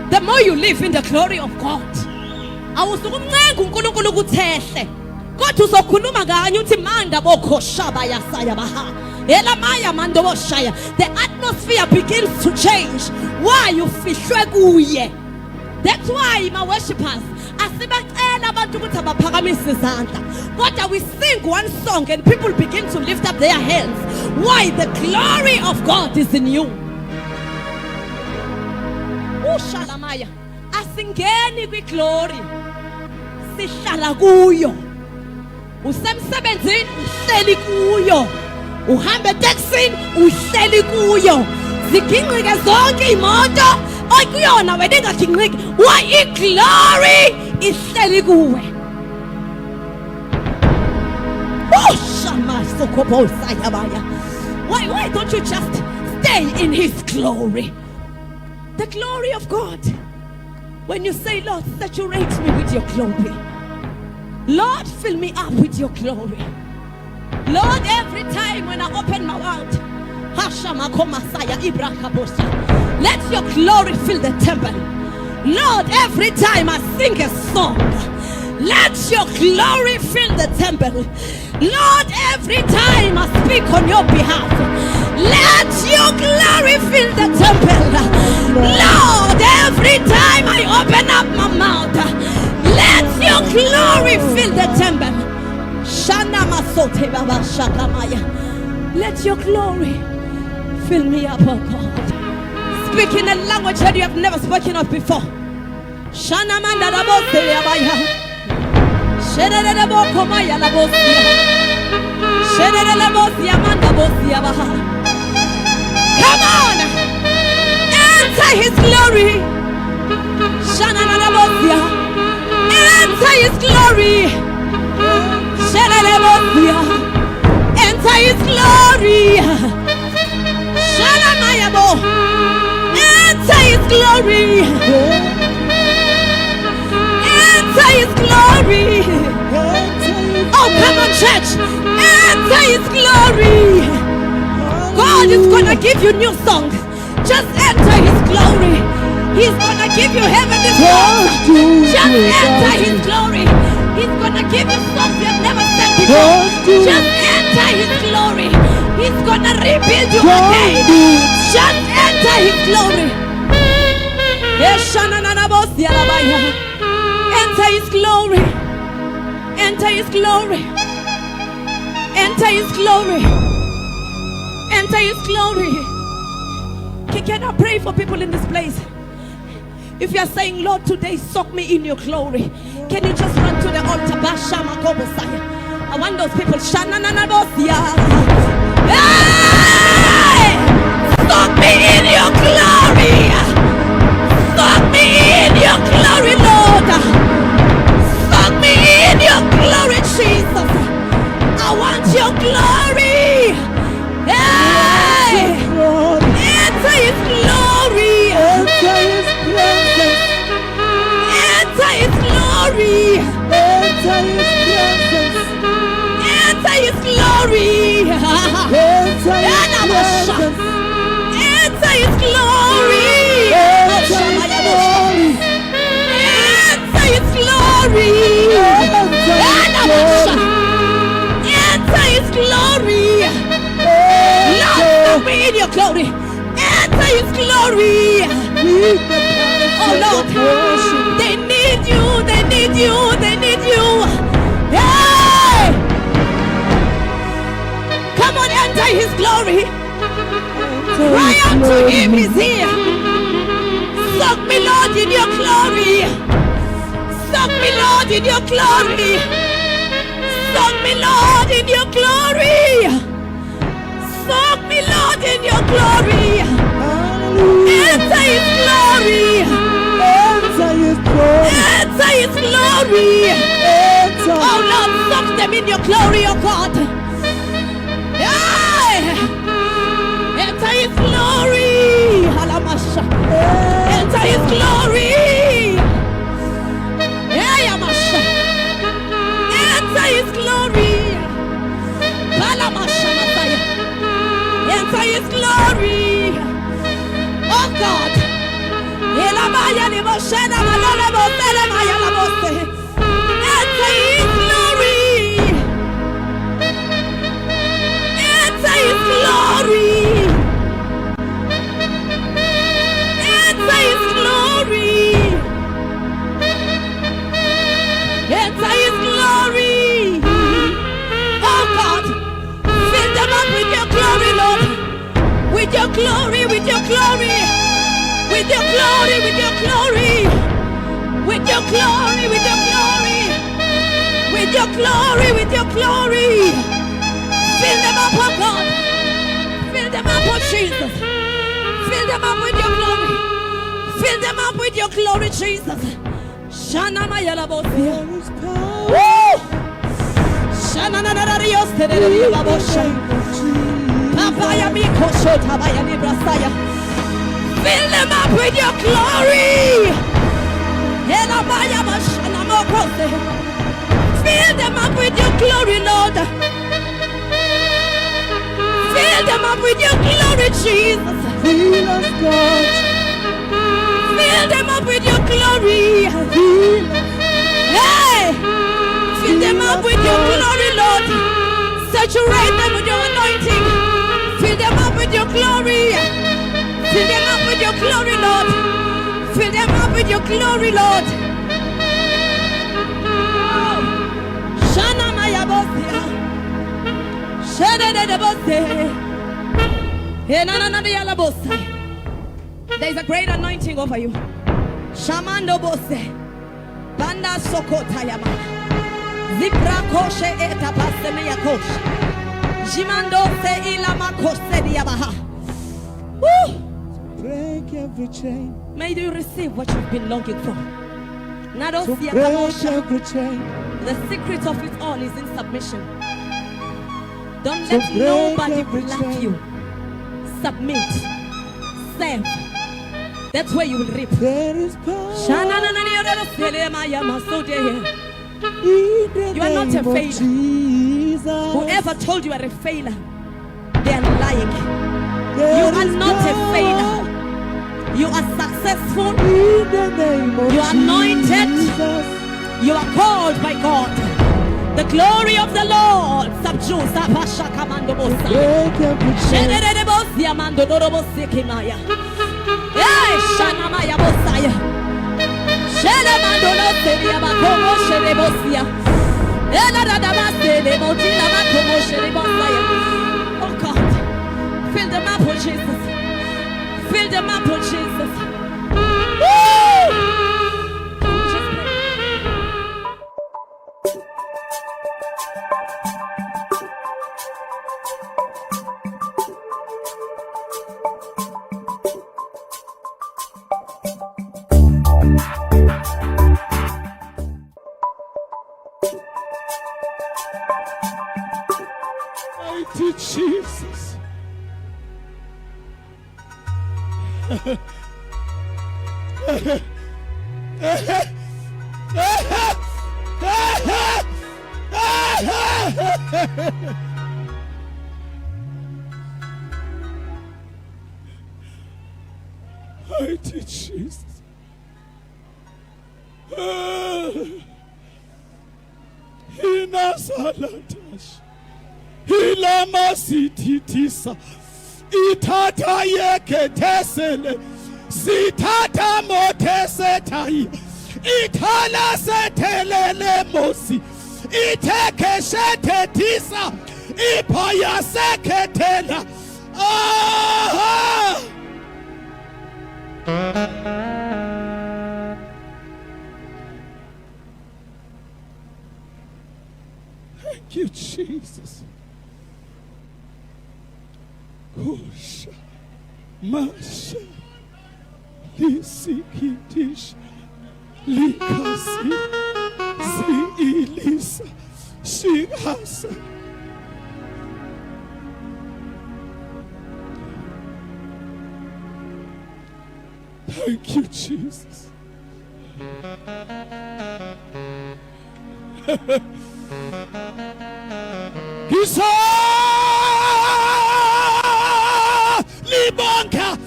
The more you live in the glory of God, awusukuncenga uNkulunkulu ukuthi ehle, kodwa uzokhuluma nganye uthi manda bokhoshaba yasaya baha. Elamaya mando boshaya. The atmosphere begins to change. Why you fihlwe kuye? That's why my worshippers, asibacela abantu ukuthi abaphakamise izandla. Kodwa we sing one song and people begin to lift up their hands. Why? The glory of God is in you. Ushalamaya, asingeni kwi glory, sihlala kuyo. Usemsebenzini uhleli kuyo, uhamba eTexini uhleli kuyo, ziginqike zonke imoto oyikuyona wena engaginqiki. Why? Iglory ihleli kuwe. Why don't you just stay in His glory? The glory of God. When you say, Lord, saturate me with your glory. Lord, fill me up with your glory. Lord, every time when I open my mouth, let your glory fill the temple. Lord, every time I sing a song, let your glory fill the temple. Lord, every time I speak on your behalf, let your glory fill the temple. Lord, every time I open up my mouth, let your glory fill the temple. Let your glory fill me up, oh God. Speak in a language that you have never spoken of before. Come on, enter His glory. Enter His glory. Enter His glory. Enter His glory. Enter His glory. Oh, come on, church. Enter His glory. God is gonna give you new songs. Just enter His glory. He's gonna give you heavenly songs. Just enter His glory. He's gonna give you songs you have never sang before. Just enter His glory. He's gonna rebuild you again. Just enter His glory. Enter His glory. Enter His glory. Enter His glory. Enter His glory. Can I pray for people in this place? If you are saying, Lord, today soak me in your glory, can you just run to the altar? I want those people. Hey! Soak me in your glory. Soak me in your glory, Lord. Soak me in your glory, Jesus. I want your glory. Hey! Enter His glory. Enter His presence. Enter His glory. Enter His presence. Enter His glory. Enter His presence. Enter His glory. Enter His glory. Enter His glory. Enter His glory. Lord, soak me in your glory. Enter His glory. Oh Lord, they need you, they need you, they need you. Hey! Come on, enter His glory. Cry out to Him, He's here. Soak me, Lord, in your glory. Soak me, Lord, in your glory. Soak me, Lord, in your glory. Soak me, Lord, in your glory. Enter His glory. Enter His glory. Enter His glory. Oh Lord, soak them in your glory, oh God. Yeah. Enter His glory. Enter His glory. Yeah, Yamasha. Enter His glory. Enter His glory. Oh God. Elamaya ni Moshena Malala Mosele Maya la Mose. Enter His glory. Enter His glory. Enter His glory. Enter His glory. Oh God, fill them up with your glory, Lord. With your glory, with your glory. With your glory, with your glory. With your glory, with your glory. With your glory, with your glory. Fill them up, oh God. Fill them up, oh Jesus. Fill them up with your glory. Fill them up with your glory, Jesus. Shana Mayala Bosia. There is power. Woo! Shana Nanarios Tereria Babosha. Papaya Miko Shotabaya Librasaya. Fill them up with your glory. Elamaya Mashana Mokose. Fill them up with your glory, Lord. Fill them up with your glory, Jesus. Fill us, God. Fill them up with your glory. Fill us. Hey! Fill them up with your glory, Lord. Saturate them with your anointing. Fill them up with your glory. Fill them up with your glory, Lord. Fill them up with your glory, Lord. Oh. Shana Maya Bosia. Shana de Bosia. There is a great anointing over you. Shamando Bose. Banda Sokota Yamana. Zikra Koshe Eta Pasemeya Koshe. Jimando Se Ilama Kose Diabaha. Woo! Break every chain. May you receive what you've been longing for. To Nadosia break Kamosha. every chain. The secret of it all is in submission. Don't To let break nobody every block chain. you. Submit. Serve. That's where you will reap. There is power. You are not a failure. Jesus. Whoever told you are a failure, they are lying. There You are is not a power failure. You are successful. in the name of You are anointed. Jesus. You are called by God. The glory of the Lord subdues. Break every chain. Hey, Shanamaya Bosaya. Shelemandolo Seria Makomo Sherebosia. Eladadamase, Motila Makomo Sherebosaya. Oh God, fill them up, oh Jesus. Fill them up, oh Jesus. Woo! Just pray. Mighty Jesus. Mighty Jesus. Inasalatash. Ilamasititisa. Itata yeketesele. Sitata motesetai. Itala setelele mosi. Itekeshetetisa. Ipaya seketela. Ah! Thank you, Jesus. Kusha, Masha, Lisikitish, Likasi, Si Elisa, Shihasa. Thank you, Jesus. Kisa Libonka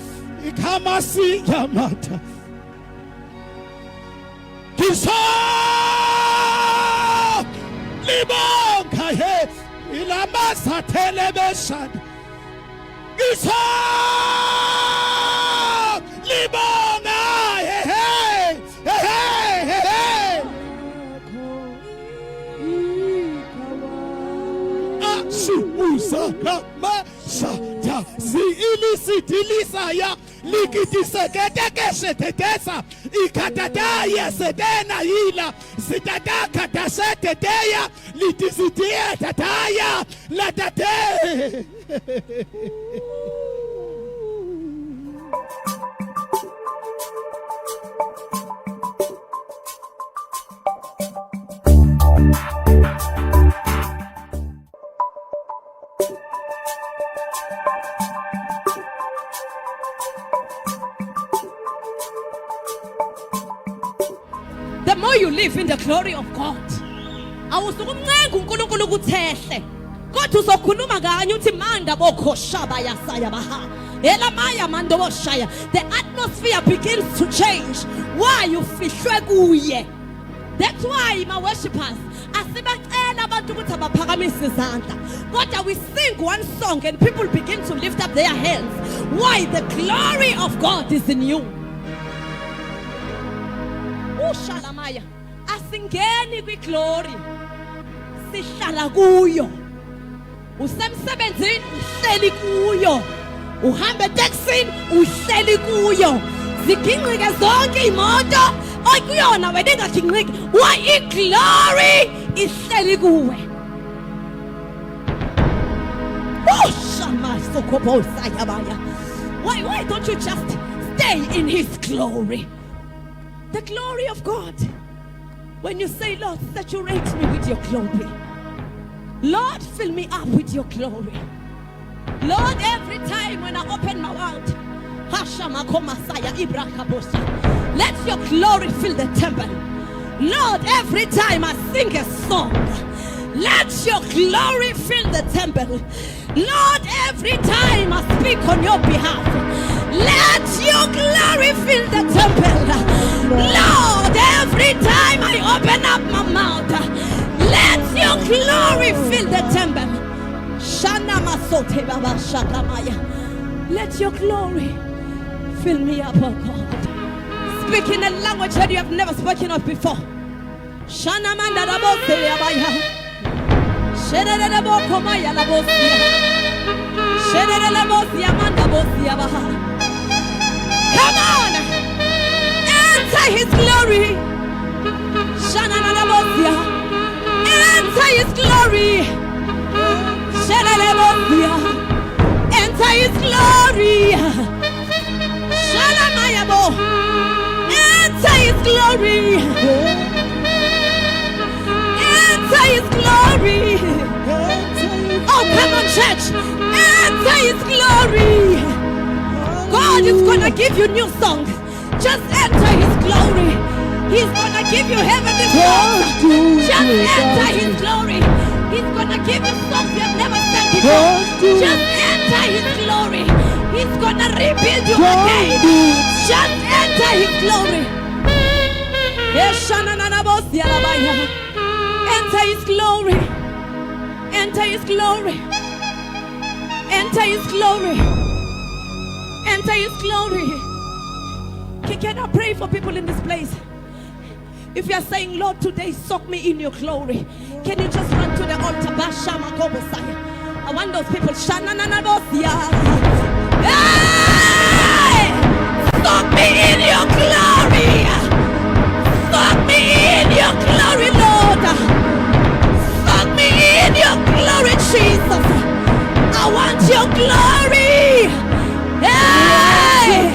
Ikama Nkosi yamata. Ngiso libonga he ilamasa telebeshad. Ngiso libonga he Usakama shata zi ilisitilisa ya likitiseketekeshetetesa ikatataya sedena ila sitataka taseteteya litisitia tataya latate. The more you live in the glory of God, awusukuncenga uNkulunkulu ukuthehle kodwa uzokhuluma kanye uthi manda bokhoshaba yasaya baha elamaya mando boshaya. The atmosphere begins to change. Why you fihlwe kuye? That's why my worshippers asibacela abantu ukuthi abaphakamise izandla kodwa we sing one song and people begin to lift up their hands. Why? The glory of God is in you. Ushalamaya asingeni kwi-glory, sihlala kuyo. Usemsebenzini uhleli kuyo, uhamba etekisini uhleli kuyo, zigingqike zonke imoto oyikuyona wena ingagingqiki. Why? I-glory ihleli kuwe. Why don't you just stay in his glory? The glory of God. When you say, Lord, saturate me with your glory. Lord, fill me up with your glory. Lord, every time when I open my mouth, let your glory fill the temple. Lord, every time I sing a song, let your glory fill the temple. Lord, every time I speak on your behalf, let your glory fill the temple. Lord, every time I open up my mouth, let your glory fill the temple. Let your glory fill me up, oh God. Speak in a language that you have never spoken of before. Come on, enter his glory. Enter his glory. Enter his glory. Enter his glory. Enter his glory. Oh, come on, church. Enter his glory. God is gonna give you new songs. Just enter his glory. He's gonna give you heavenly songs. Just enter his glory. He's gonna give you songs you have never sang before. Just enter his glory. He's gonna rebuild you again. Just enter his glory. Enter his glory. Enter his glory. Enter his glory. Enter his glory. Can I pray for people in this place? If you are saying, Lord, today soak me in your glory, can you just run to the altar? I want those people. Hey! Soak me in your glory. Soak me in your glory, Lord. Soak me in your glory, Jesus. I want your glory. Hey!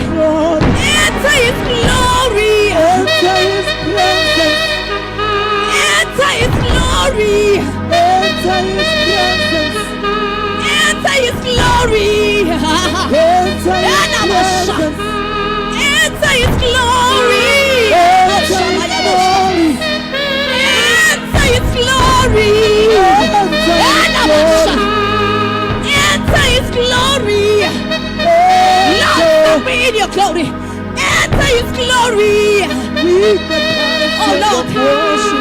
Enter his glory. Enter his presence. Enter his glory. Enter his presence. Enter his glory. Enter in your glory. Enter his glory. With the presence Oh Lord. of worship.